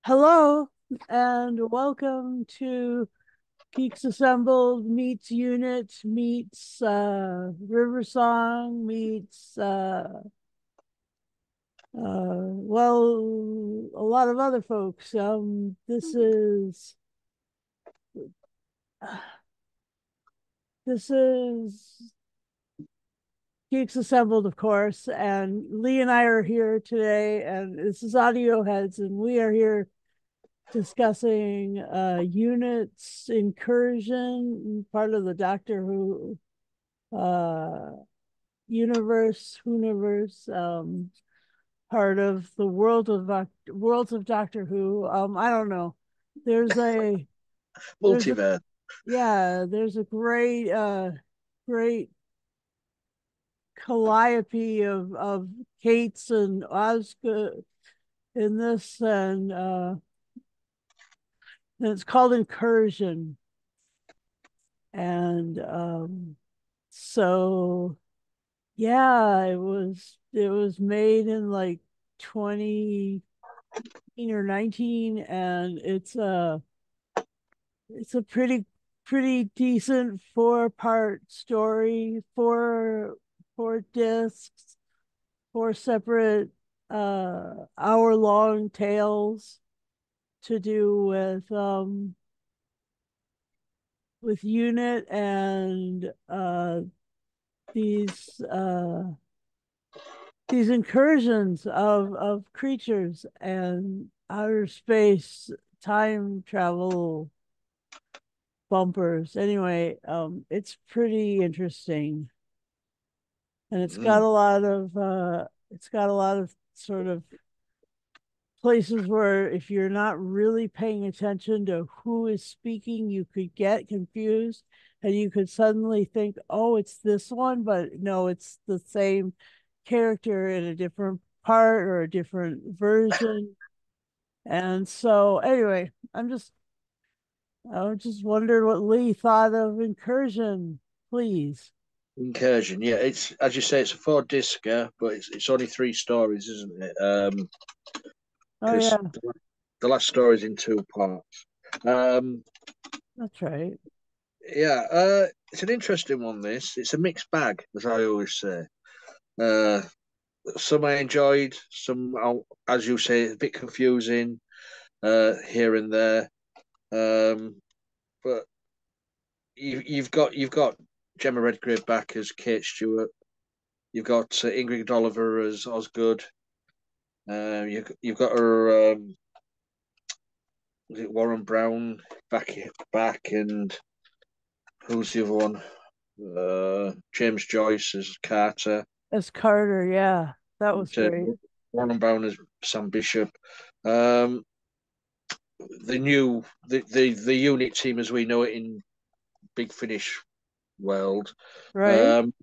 Hello and welcome to Geeks Assembled meets Unit meets River Song meets a lot of other folks. This is Geeks Assembled, of course, and Lee and I are here today, and this is Audio Heads, and we are here discussing units incursion, part of the Doctor Who uh universe, part of the worlds of Doctor Who. I don't know. There's a there's a Multiverse. there's a great calliope of Kates and Oscar in this, and it's called Incursion. And so yeah, it was made in like 20 or 19, and it's a pretty decent four-part story, four discs, four separate hour-long tales to do with unit and these uh these incursions of creatures and outer space time travel bumpers. Anyway, it's pretty interesting, and Mm. it's got a lot of sort of places where if you're not really paying attention to who is speaking, you could get confused and you could suddenly think, oh, it's this one, but no, it's the same character in a different part or a different version. And so anyway, I just wondered what Lee thought of Incursion, please. Incursion. Yeah, it's as you say, it's a four discer, but it's only three stories, isn't it? Oh Because yeah, the last story is in two parts. Um, that's right. yeah, it's an interesting one. This it's a mixed bag, as I always say. Uh, some I enjoyed, some, as you say, a bit confusing here and there. But you've got Gemma Redgrave back as Kate Stewart. You've got Ingrid Oliver as Osgood. You've got her, was it Warren Brown back, and who's the other one? James Joyce as Carter. As Carter, yeah, that was uh, great. Warren Brown as Sam Bishop. Um, the unit team as we know it in Big Finish world, Right? um,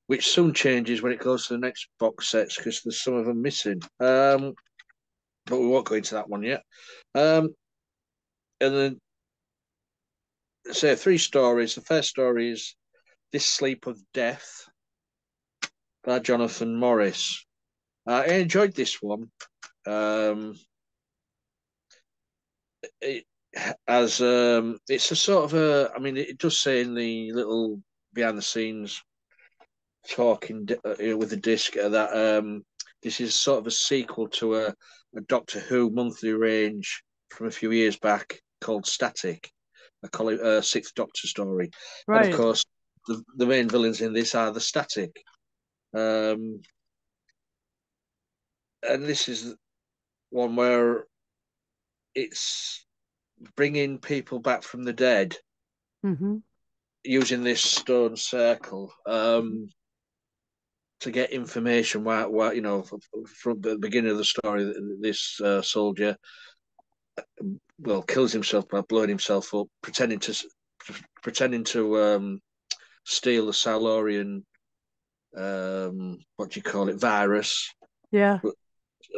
which soon changes when it goes to the next box sets because there's some of them missing. But we won't go into that one yet. And then say three stories. The first story is This Sleep of Death by Jonathan Morris. I enjoyed this one. Um, it, it's a sort of a. I mean, it does say in the little behind the scenes talking with the disc that this is sort of a sequel to a Doctor Who monthly range from a few years back called Static, a Sixth Doctor story, and of Right. course the main villains in this are the Static. Um, and this is one where it's bringing people back from the dead Mm-hmm. using this stone circle to get information. Why from the beginning of the story, this soldier kills himself by blowing himself up, pretending to steal the Silurian what do you call it virus, Yeah. but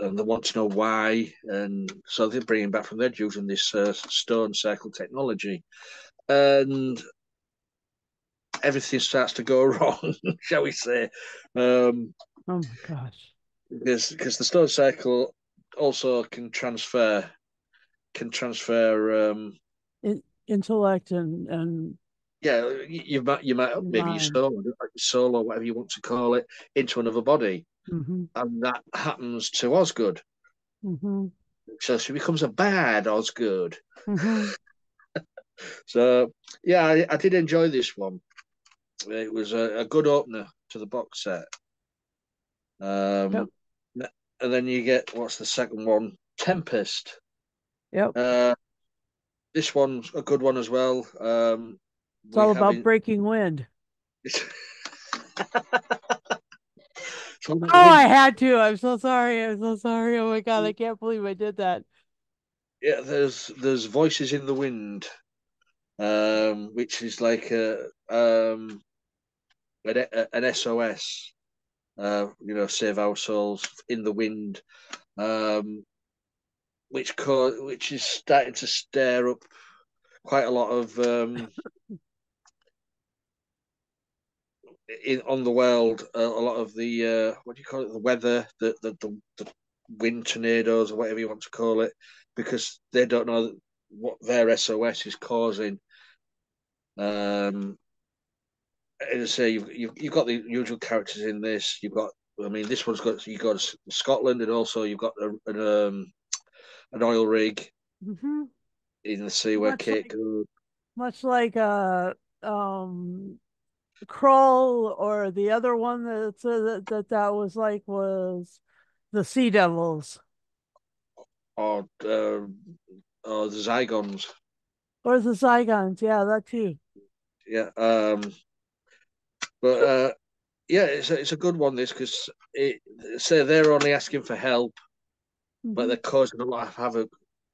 and they want to know why, and so they bring him back from there using this stone circle technology, and everything starts to go wrong, shall we say? Um, Oh my gosh. because the stone circle. also can transfer. Intellect and Yeah, you might maybe your mind. soul or whatever you want to call it into another body, Mm-hmm. and that happens to Osgood. Mm-hmm. So she becomes a bad Osgood. Mm-hmm. So yeah, I did enjoy this one. It was a good opener to the box set. Yep. Um, and then you get what's the second one? Tempest. Yep. Uh, this one's a good one as well. It's We all have about in breaking wind. from Oh, the I wind. had to. I'm so sorry. I'm so sorry. Oh my God, I can't believe I did that. Yeah, there's voices in the wind, which is like an SOS. Save our souls in the wind. Um, which is starting to stir up quite a lot of on the world, a lot of the what do you call it, the weather, the wind tornadoes or whatever you want to call it, because they don't know what their SOS is causing. Um, as I say, you've got the usual characters in this. I mean, this one's got you got Scotland, and also you've got an oil rig Hmm. in the sea where Much Kate like goes. much like um Kroll, or the other one that was like was the Sea Devils Or the Zygons. or the Zygons. Yeah, that too. Yeah. But yeah, it's a good one. This because it say they're only asking for help, but Hmm. they're causing a lot of havoc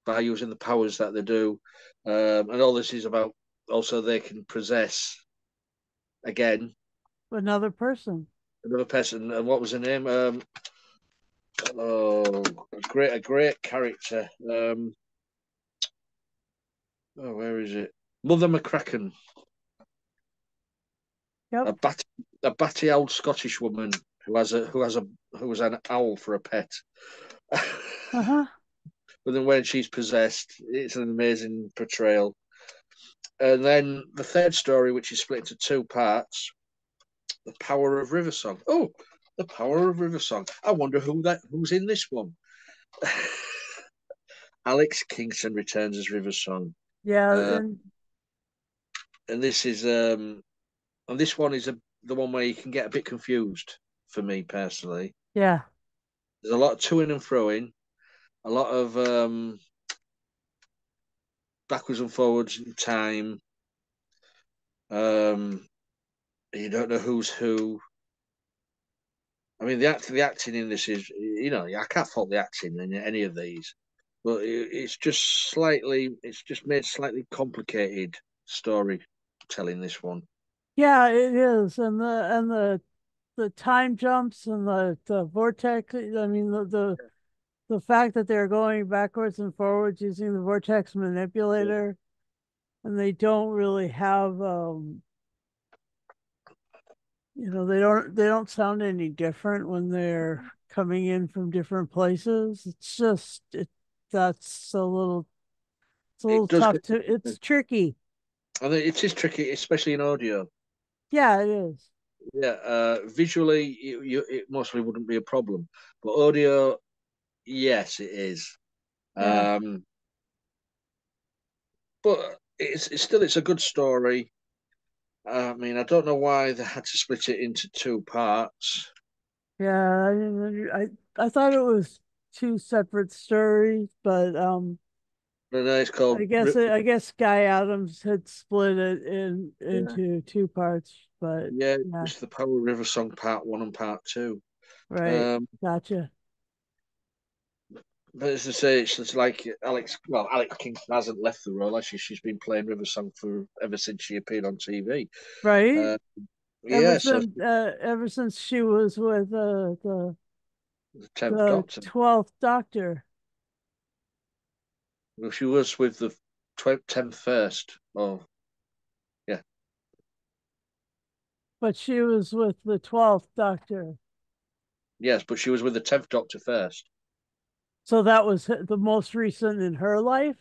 by using the powers that they do. And all this is about also they can possess again Another person. another person. And what was her name? Oh, a great character. Oh, where is it? Mother McCracken, Yep. a bat, a batty old Scottish woman who has an owl for a pet. Uh-huh. But then when she's possessed, it's an amazing portrayal. And then the third story, which is split into two parts, the power of River Song. Oh, the power of River Song. I wonder who's in this one. Alex Kingston returns as River Song, Yeah, uh, and and this one is the one where you can get a bit confused for me personally. yeah. There's a lot of to-ing and fro-ing, a lot of backwards and forwards in time. Um, you don't know who's who. I mean, the acting in this is, I can't fault the acting in any of these, but it's just made slightly complicated storytelling. This one, Yeah, it is. And the time jumps and the vortex. I mean, the fact that they're going backwards and forwards using the vortex manipulator, and they don't really have they don't sound any different when they're coming in from different places. That's a little it does tough get, to. It's tricky. and it is tricky, especially in audio. Yeah, it is. Yeah, visually, it mostly wouldn't be a problem, but audio, yes, it is. Yeah. Um, but it's a good story. I mean, I don't know why they had to split it into two parts. Yeah, I thought it was two separate stories, but But no, it's called I guess Guy Adams had split it yeah, into two parts, but yeah, yeah, it's the Power River Song Part One and Part Two. right. Um, Gotcha. but as I say, it's like Alex. Well, Alex Kingston hasn't left the role. Actually, she's been playing River Song for ever since she appeared on TV. Right? Uh, yeah, so Ever since she was with the Tenth the Doctor. 12th Doctor, Well, she was with the 10th first. Oh, yeah, but she was with the 12th Doctor. yes, but she was with the 10th Doctor first. So that was the most recent in her life.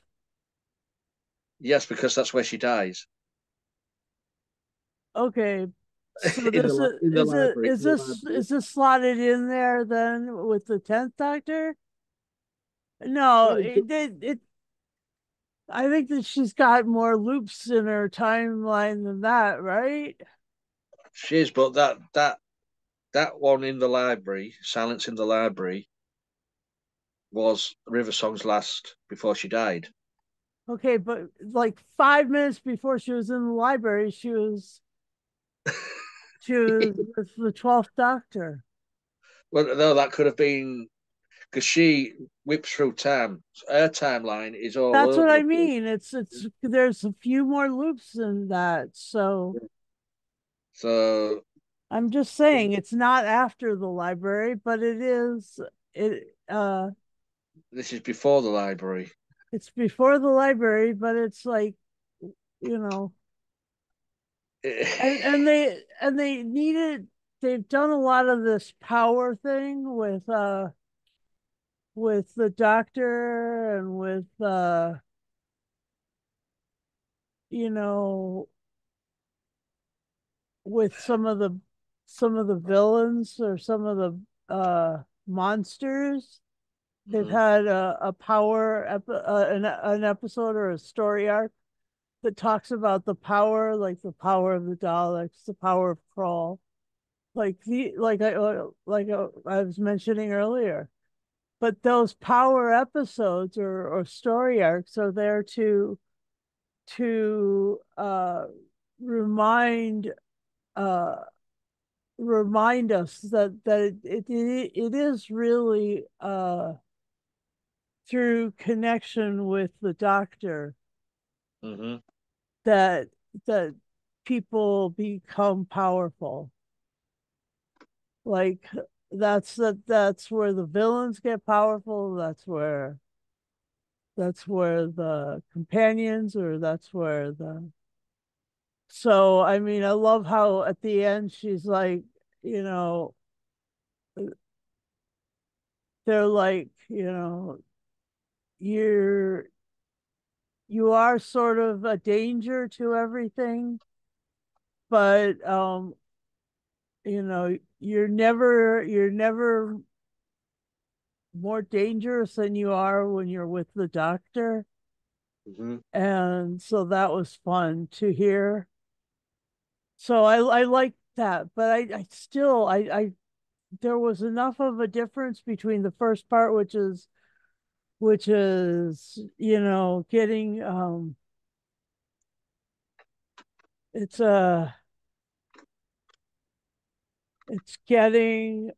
Yes, because that's where she dies. Okay. So In this in the library. In the library. is this slotted in there then with the 10th Doctor? No, Well, it I think that she's got more loops in her timeline than that, right? she is, but that one in the library, Silence in the Library, was River Song's last before she died. Okay, but like 5 minutes before she was in the library, she was with the 12th Doctor. Well, no, that could have been because she whips through time. Her timeline is all That's what over I the place. mean. It's there's a few more loops than that. So So I'm just saying it's not after the library, but it this is before the library. it's before the library, but it's like, you know, and they needed they've done a lot of this power thing with the doctor and with you know with some of the villains or some of the monsters. They've Mhm, had a an episode or a story arc that talks about the power, like the power of the Daleks, the power of Crawl, I was mentioning earlier. But those power episodes or story arcs are there to remind uh, remind us that it is really through connection with the doctor mhm. that that people become powerful. Like that's where the villains get powerful. That's where the companions or that's where the so I mean I love how at the end she's like, you know, they're like, you're you are sort of a danger to everything, but you're never more dangerous than you are when you're with the doctor. Mhm. And so that was fun to hear. So I like that, but I still I there was enough of a difference between the first part, which is, getting it's it's getting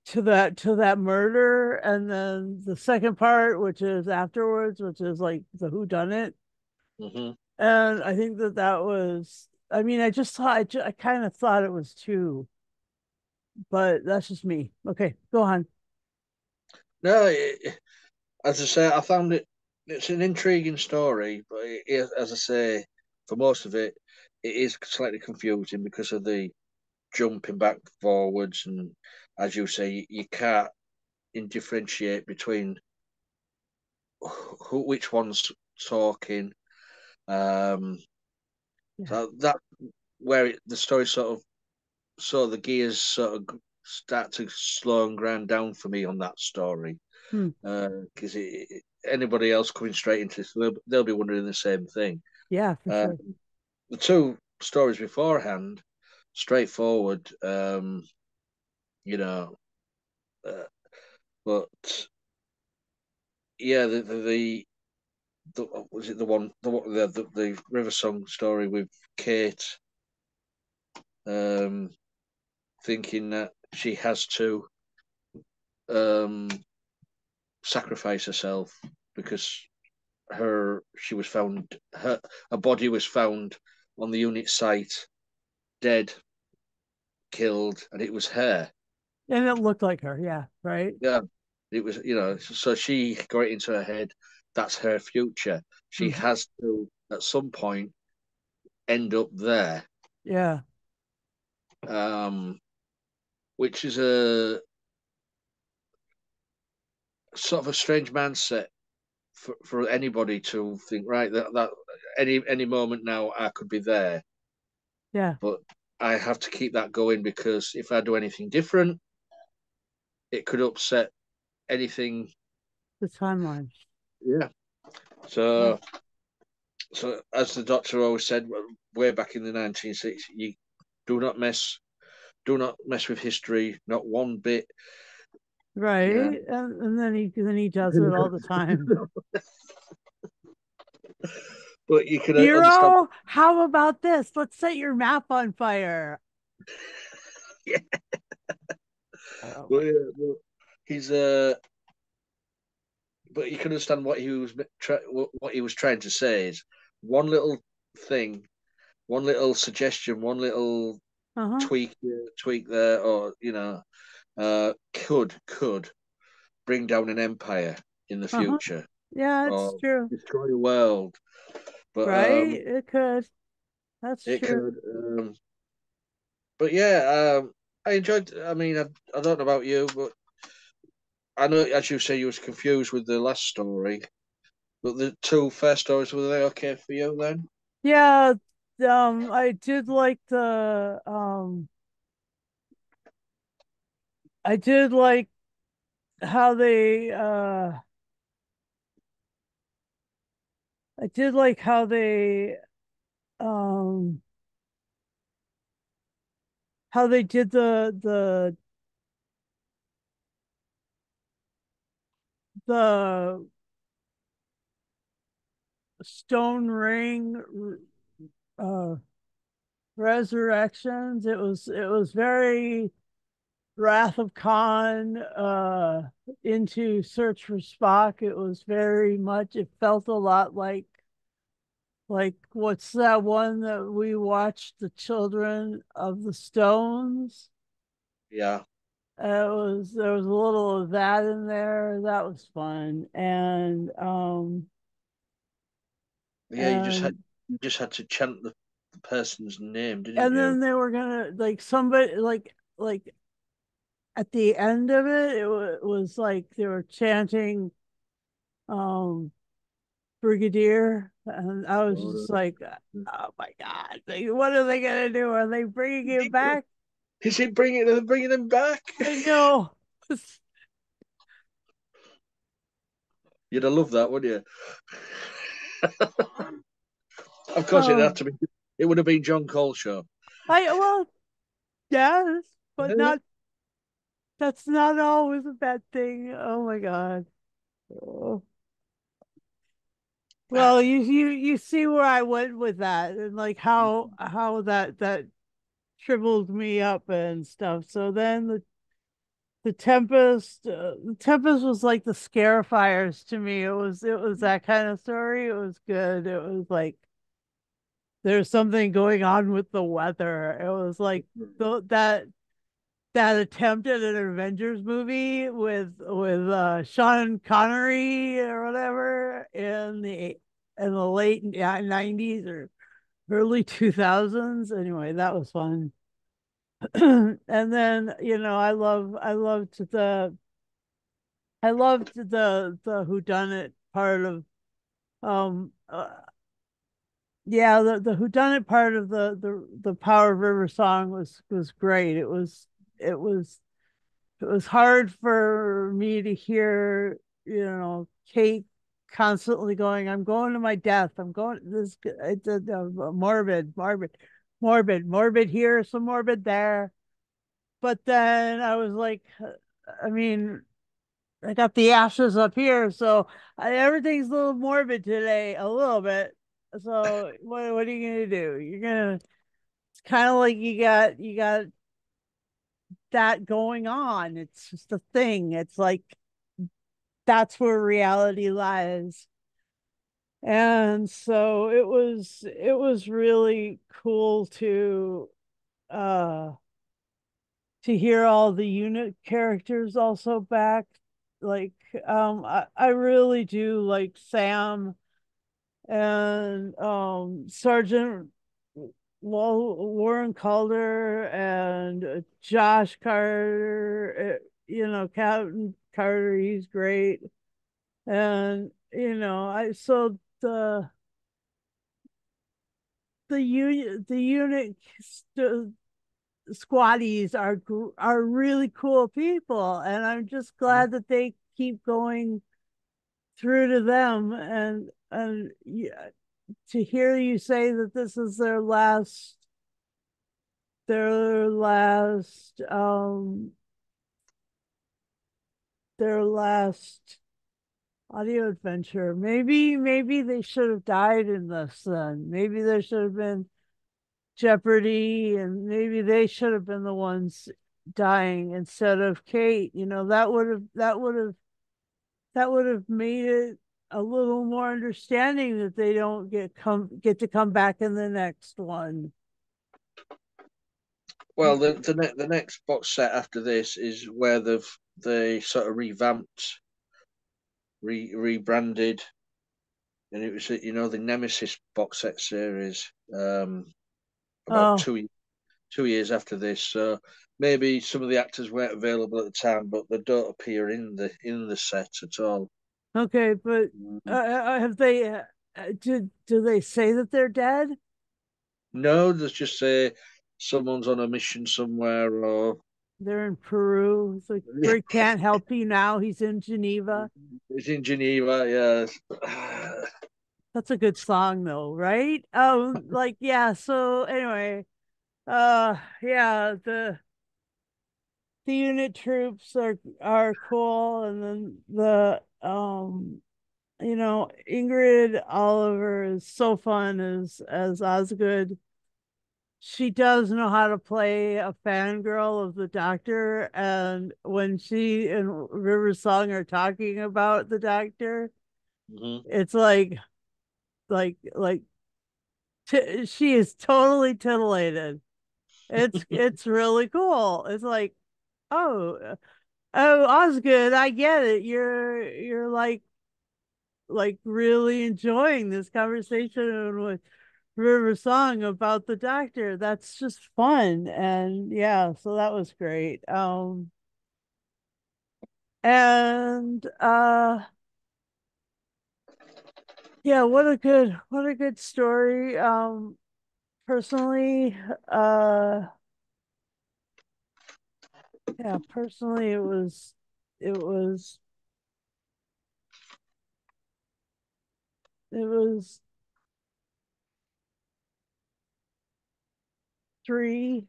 to that murder, and then the second part, which is afterwards, which is like the who done it. Mhm. And I think that that was, I mean, I just thought, I kind of thought it was two, but that's just me. Okay, go on. No, as I say, I found it's an intriguing story, but as I say, for most of it, it is slightly confusing because of the jumping back forwards, and as you say, you can't differentiate between which one's talking. Um, Yeah. so that where the story sort of the gears sort of start to slow and grind down for me on that story. Hmm. Because anybody else coming straight into this, they'll be wondering the same thing. Yeah, for Uh, sure. the two stories beforehand, straightforward, you know, uh, but yeah, the was it the one the River Song story with Kate, um, thinking that she has to um sacrifice herself because she was found her body was found on the unit site dead, killed, and it was her. And it looked like her. Yeah, right. Yeah, it was, so she got it into her head that's her future. She Mhm. has to at some point end up there. Yeah. Um, which is a sort of a strange mindset for anybody to think, right, that any moment now I could be there, Yeah, but I have to keep that going because if I do anything different, it could upset anything. the timeline. Yeah. Yeah. So as the doctor always said way back in the 1960s, you do not mess do not mess with history, not one bit. Yeah. Right. And then he does it all the time. But you can understand. Hero, how about this? Let's set your map on fire. Yeah. Oh But, my. yeah, he's but you can understand what he was trying to say is one little thing, one little suggestion, one little Uh-huh. tweak tweak there, or could bring down an empire in the Uh-huh. future Yeah, it's or true. destroy the world. But Right? It could. That's it true. could. But yeah, I enjoyed. I mean, I don't know about you, but I know, as you say, you was confused with the last story. But the two first stories, were they okay for you then? Yeah, I did like I did like how they I did like how um they did the stone ring uh resurrections. It was very Wrath of Khan into Search for Spock. It was very much, it felt a lot like what's that one that we watched, The Children of the Stones? Yeah, There was a little of that in there. That was fun. yeah. And You just had to chant the person's name, didn't and you? then they were gonna like somebody like at the end of it, was like they were chanting um Brigadier, and I was Or, just like, oh my God, like, what are they gonna do? Are they bringing him back? is he bringing them back? I know. You'd have loved that, wouldn't you? Of course, it had um, to be. It would have been John Coleshaw. well, yes, but Yeah. not. That's not always a bad thing. Oh my God. Oh. Well, you see where I went with that, and like how that shriveled me up and stuff. So then the Tempest was like the Scarifiers to me. It was that kind of story. It was good. It was like there's something going on with the weather. It was like that attempt at an Avengers movie with Sean Connery or whatever in the late 90s or early 2000s. Anyway, that was fun. And then, I loved the whodunit part of um uh, yeah, the whodunit part of the Power of River song was great. It was it was hard for me to hear, Kate constantly going, I'm going to my death. I'm going this it's morbid here, some morbid there. But then I was like, I mean, I got the ashes up here, so everything's a little morbid today, a little bit. So what are you gonna do? It's kind of like you got that going on. It's just a thing. It's like that's where reality lies. And so it was really cool uh to hear all the unit characters also back. Like I really do like Sam and Sergeant Warren Calder and Josh Carter, Captain Carter, he's great. And I so the unit squatties are really cool people, and I'm just glad that they keep going through to them. And yeah, to hear you say that this is their last their last audio adventure. Maybe they should have died in this then. Maybe there should have been Jeopardy, and maybe they should have been the ones dying instead of Kate. That would have made it a little more understanding that they don't get to come back in the next one. Well, the next box set after this is where they sort of revamped, rebranded, and it was the Nemesis box set series. About Oh, 2 years after this. So maybe some of the actors weren't available at the time, but they don't appear in the set at all. okay, but Mm. have they? Do they say that they're dead? No, let's just say someone's on a mission somewhere, or They're in Peru. It's like yeah, Rick can't help you now. He's in Geneva. it's in Geneva. Yeah. That's a good song though, right? Like yeah. So anyway, yeah, the unit troops are cool, and then Ingrid Oliver is so fun as Osgood. She does know how to play a fangirl of the Doctor, and when she and River Song are talking about the Doctor, Mhm. it's like she is totally titillated. It's really cool. It's like, oh, oh, Osgood, I get it. You're like really enjoying this conversation with River Song about the Doctor. That's just fun. And yeah, so that was great. And yeah, what a good story. Personally, uh yeah, personally it was it was three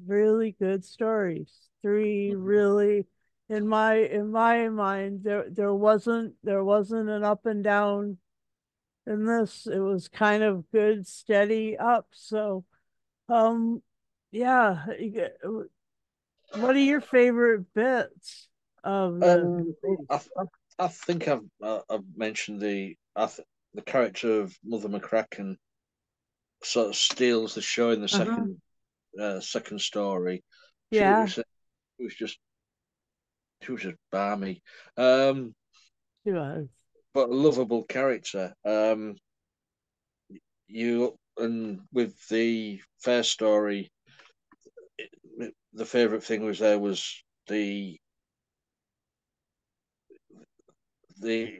really good stories. Three really, in my mind, there wasn't an up and down in this. It was kind of good, steady up. So, um, yeah. What are your favorite bits of the Um, series? I think I've mentioned the character of Mother McCracken sort of steals the show in the Uh-huh. second story. She Yeah, was she was just she was just balmy, um, she was. but a lovable character. You and with the first story, the favorite thing was the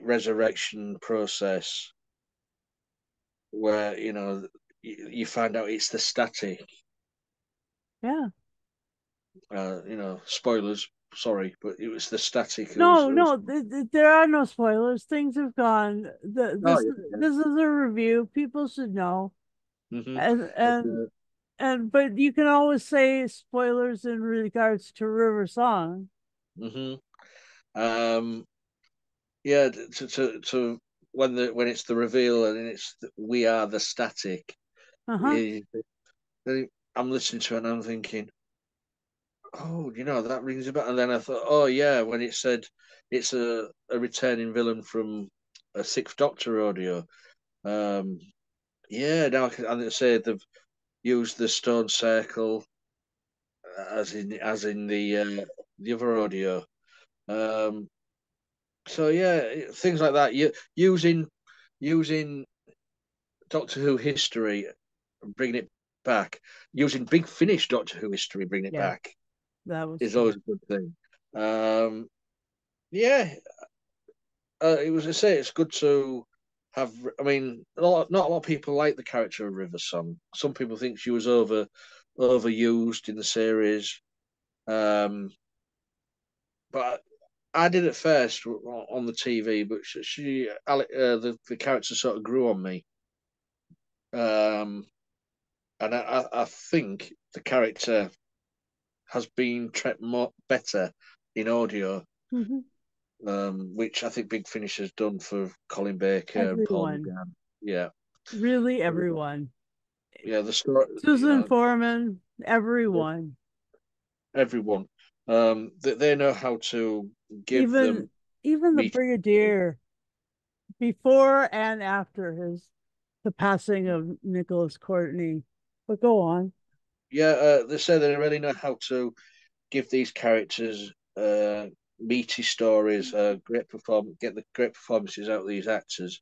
resurrection process, where you find out it's the static. Yeah. Spoilers. Sorry, but it was the static No, who's. no, there are no spoilers. Things have gone. Oh This yeah, this is a review. People should know. yeah. And and but you can always say spoilers in regards to River Song. hmm Um, yeah, to when it's the reveal and we are the static. Uh-huh. eh, I'm listening to it and I'm thinking, oh, that rings a bell. And then I thought, oh yeah, when it said it's a returning villain from a Sixth Doctor audio. Um, yeah, now I can say they've used the stone circle as in the other audio. Um, so yeah, things like that. Using Doctor Who history, and bringing it back. Using Big Finish Doctor Who history, bring it Yeah, back that was is fun. always a good thing. Yeah, it was. I say it's good to have. I mean, not a lot of people like the character of River Song. Some people think she was overused in the series. Um, but I did it first on the TV, but the character sort of grew on me. And I think the character has been treated more better in audio, Hmm. which I think Big Finish has done for Colin Baker and Paul Everyone, McGann. Yeah, really everyone. yeah, the story, Susan Foreman, everyone. everyone, they know how to give Even them even the meat. Brigadier before and after his the passing of Nicholas Courtney. But go on. Yeah, they say they really know how to give these characters meaty stories, get the great performances out of these actors.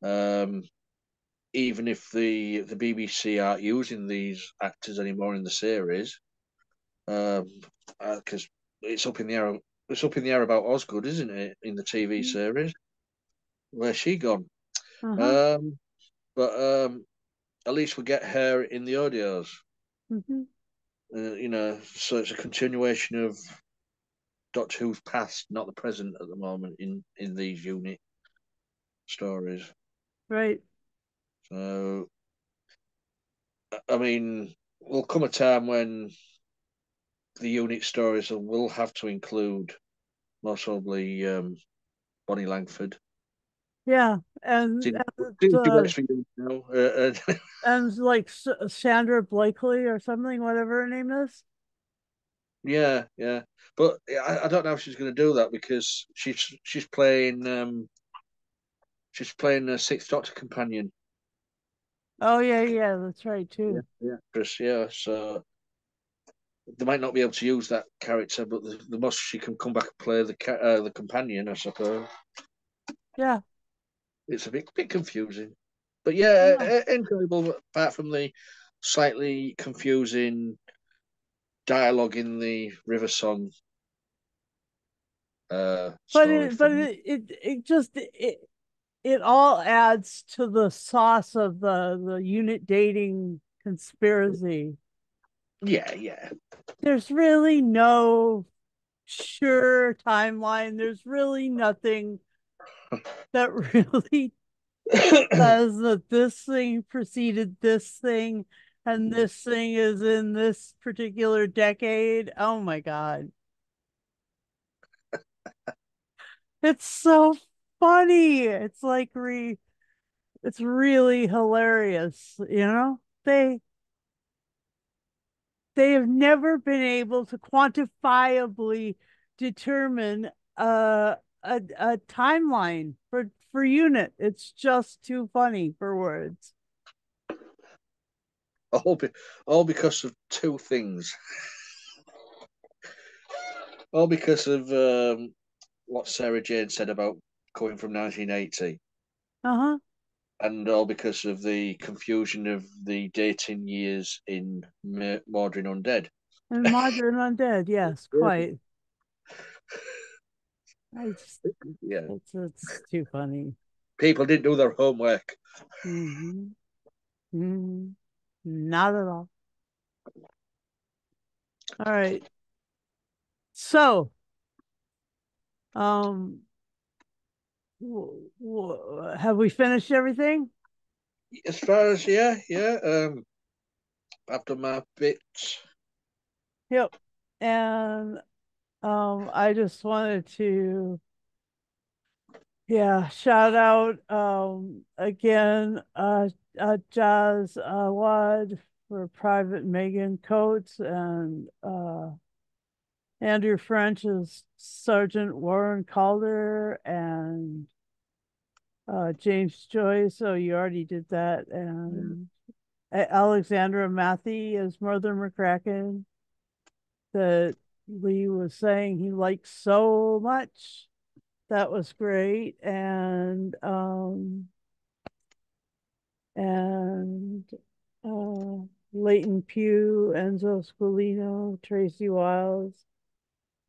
Um, Even if the BBC aren't using these actors anymore in the series, because it's up in the air. It's up in the air about Osgood, isn't it, in the TV series? Where's she gone? Uh-huh. Um, but at least we get her in the audios. Hmm. So it's a continuation of Doctor Who's past, not the present at the moment in these unit stories. Right. So I mean, there'll come a time when the unit stories will have to include most probably Bonnie Langford. Yeah. And Seems too much for you now. and like Sandra Blakely or something, whatever her name is. Yeah, yeah, but I don't know if she's going to do that because she's playing a Sixth Doctor companion. Oh yeah, yeah, that's right Yeah, too. yeah, Chris. Yeah, so they might not be able to use that character, but the most she can come back and play the companion, I suppose. Yeah. It's a bit confusing, but yeah, Yeah. enjoyable. Apart from the slightly confusing dialogue in the River Song story But from. it just it all adds to the sauce of the unit dating conspiracy. Yeah, yeah. There's really no sure timeline. There's really nothing that really says that this thing preceded this thing and this thing is in this particular decade. Oh my God. It's so funny. It's really hilarious, you know? They have never been able to quantifiably determine a timeline for unit. It's just too funny for words. all, be, all because of two things. All because of what Sarah Jane said about coming from 1980, Uh-huh. and all because of the confusion of the dating years in Mordrin Undead. And Modern Undead, yes, Yeah, quite. I just yeah. it's too funny. People didn't do their homework. Hmm. Hmm. Not at all. All right. So, um, have we finished everything? As far as yeah, I've done my bits. Yep. And I just wanted to, yeah, shout out again Jazz Wad for Private Megan Coates and Andrew French is Sergeant Warren Calder and James Joyce. So you already did that. Yeah. And Alexandra Matthey as Mother McCracken that Lee was saying he liked so much. That was great. And uh Leighton Pugh, Enzo Scolino, Tracy Wiles,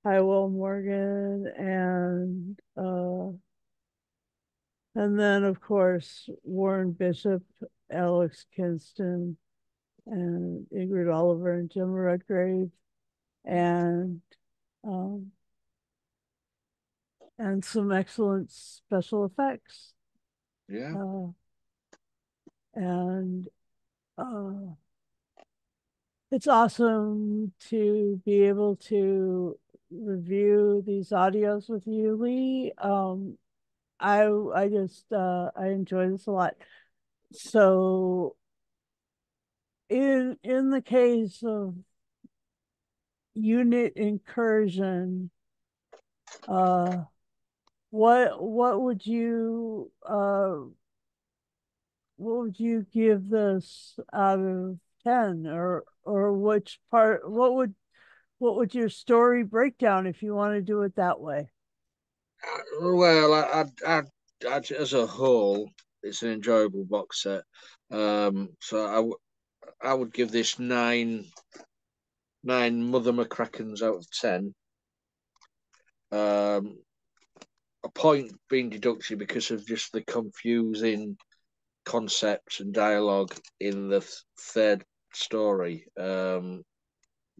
Hywell Morgan, and then of course Warren Bishop, Alex Kinston, and Ingrid Oliver and Jim Redgrave, and um, and some excellent special effects. Yeah, Uh, and uh, it's awesome to be able to review these audios with you, Lee. I just I enjoy this a lot. So in the case of unit incursion, uh, what would you what would you give this out of 10, or which part, what would your story breakdown if you want to do it that way? well, as a whole, it's an enjoyable box set. So I would give this nine Mother McCrackens out of 10. Um, a point being deducted because of just the confusing concepts and dialogue in the third story. Yeah,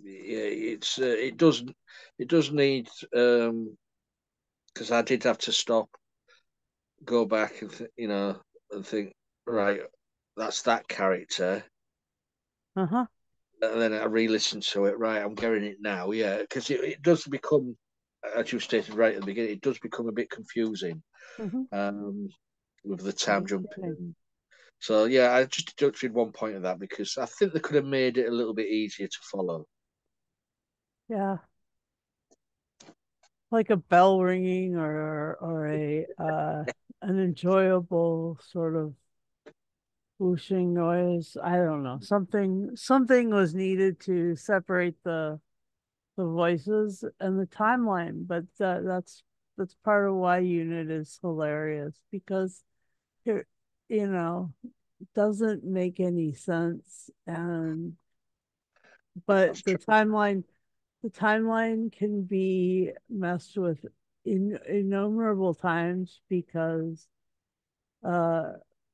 it does need because I did have to stop, go back, and and think, right, that's that character, Uh-huh. and then I re-listened to it. Right, I'm getting it now. Yeah, because it does become, as you stated right at the beginning, it does become a bit confusing Mm-hmm. um, with the No time jumping. kidding. So yeah, I just deducted one point of that because I think they could have made it a little bit easier to follow. Yeah, like a bell ringing, or a an enjoyable sort of whooshing noise. I don't know. Something was needed to separate the voices and the timeline, but that's part of why Unit is hilarious, because it, you know, doesn't make any sense, and That's but true. the timeline can be messed with in innumerable times, because uh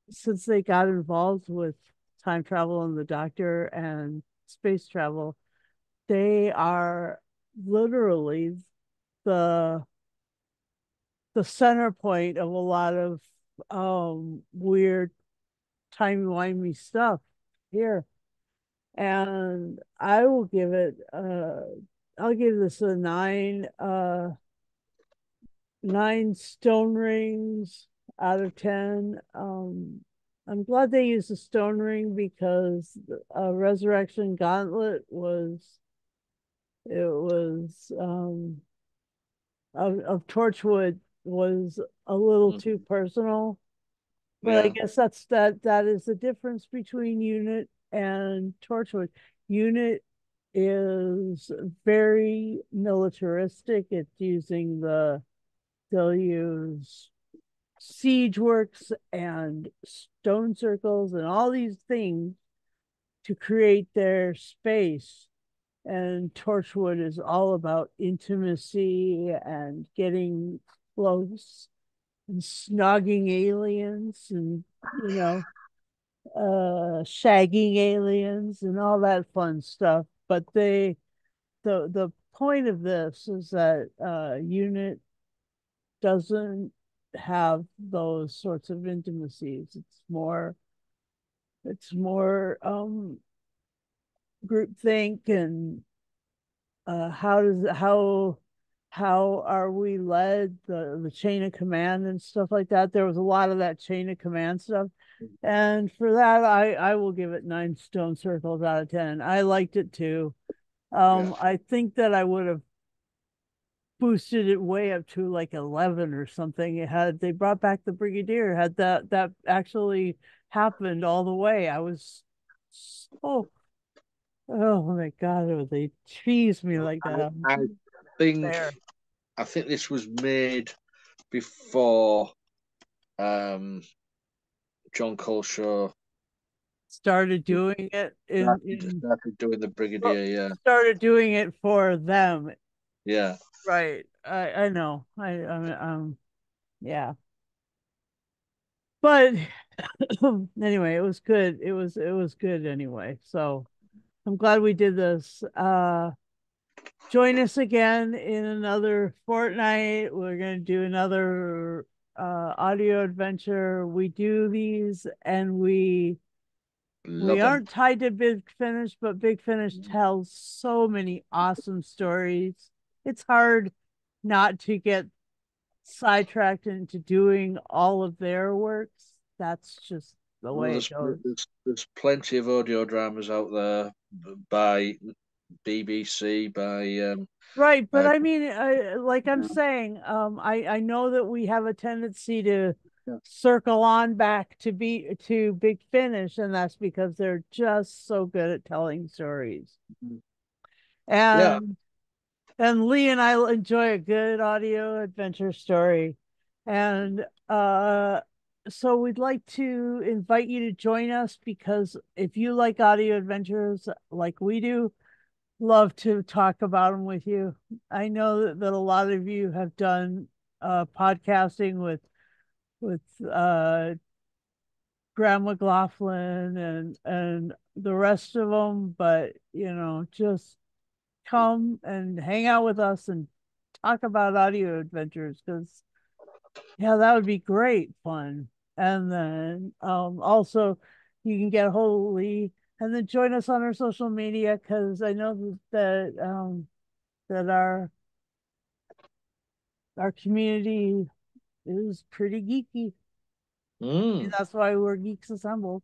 since they got involved with time travel and the Doctor and space travel, they are literally the the center point of a lot of weird timey-wimey stuff here. And I'll give this a nine stone rings out of 10. I'm glad they used the stone ring, because Resurrection Gauntlet was it was of Torchwood was a little too Mhm. personal. But I Yeah, guess that is the difference between Unit and Torchwood. Unit is very militaristic. It's using they'll use siege works and stone circles and all these things to create their space. And Torchwood is all about intimacy and getting close and snogging aliens, and you know shagging aliens and all that fun stuff. But the point of this is that Unit doesn't have those sorts of intimacies. It's more groupthink, and how are we led, the chain of command and stuff like that. There was a lot of that chain of command stuff, and for that I will give it nine stone circles out of 10. I liked it too. yeah. I think that I would have boosted it way up to like 11 or something. It had they brought back the Brigadier, had that actually happened all the way. I was so, oh my God, oh, they tease me like that. I think There. I think this was made before um, John Coleshaw started doing it in Started doing the well, Brigadier, yeah. started doing it for them. Yeah. Right. I know. Yeah. But anyway, it was good. It was good anyway. So I'm glad we did this. Join us again in another fortnight. We're gonna do another audio adventure. We do these and we Love them. aren't tied to Big Finish, but Big Finish tells so many awesome stories. It's hard not to get sidetracked into doing all of their works. That's just the Well, way it goes. there's plenty of audio dramas out there by BBC, Right, but by I mean, like I'm yeah, saying, I know that we have a tendency to yeah. circle on back to Big Finish, and that's because they're just so good at telling stories. Yeah. And Lee and I enjoy a good audio adventure story. And so we'd like to invite you to join us because if you like audio adventures like we do, love to talk about them with you. I know that a lot of you have done podcasting with Graham McLaughlin and the rest of them, but just come and hang out with us and talk about audio adventures because yeah, that would be great fun. And then also you can get a hold of Lee and then join us on our social media because I know that our community is pretty geeky. And Mm, that's why we're Geeks Assembled.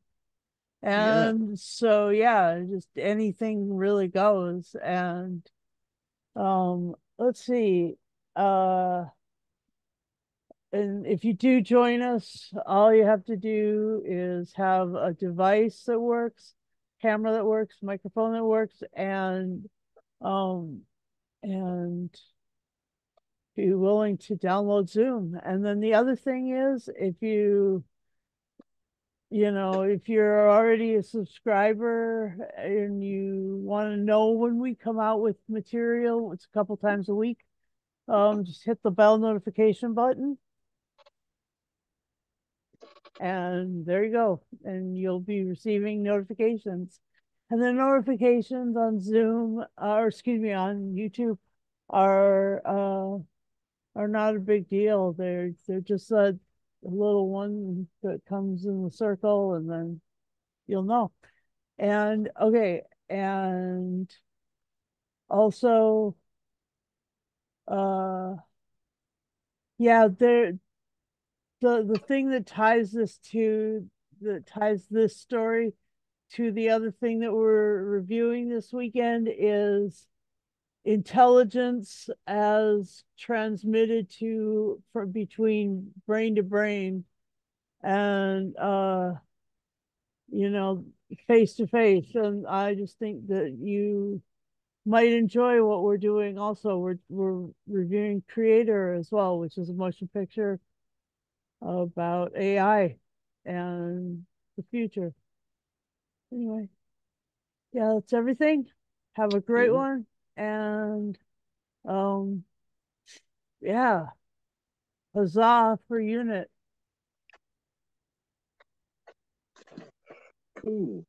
yeah. And so yeah, just anything really goes. And let's see. Uh And if you do join us, all you have to do is have a device that works, camera that works, microphone that works, um and be willing to download Zoom. And then the other thing is if you're already a subscriber and you want to know when we come out with material, it's a couple times a week, just hit the bell notification button and there you go. And you'll be receiving notifications. And the notifications on Zoom, or excuse me, on YouTube are are not a big deal. They're just a little one that comes in the circle and then you'll know. And okay, and also uh yeah, the thing that ties this story to the other thing that we're reviewing this weekend is intelligence as transmitted to from between brain to brain and you know face to face. And I just think that you might enjoy what we're doing. Also, we're reviewing Creator as well, which is a motion picture about AI and the future. Anyway, yeah, that's everything. Have a great Yeah. one. And um, yeah, huzzah for unit. Cool.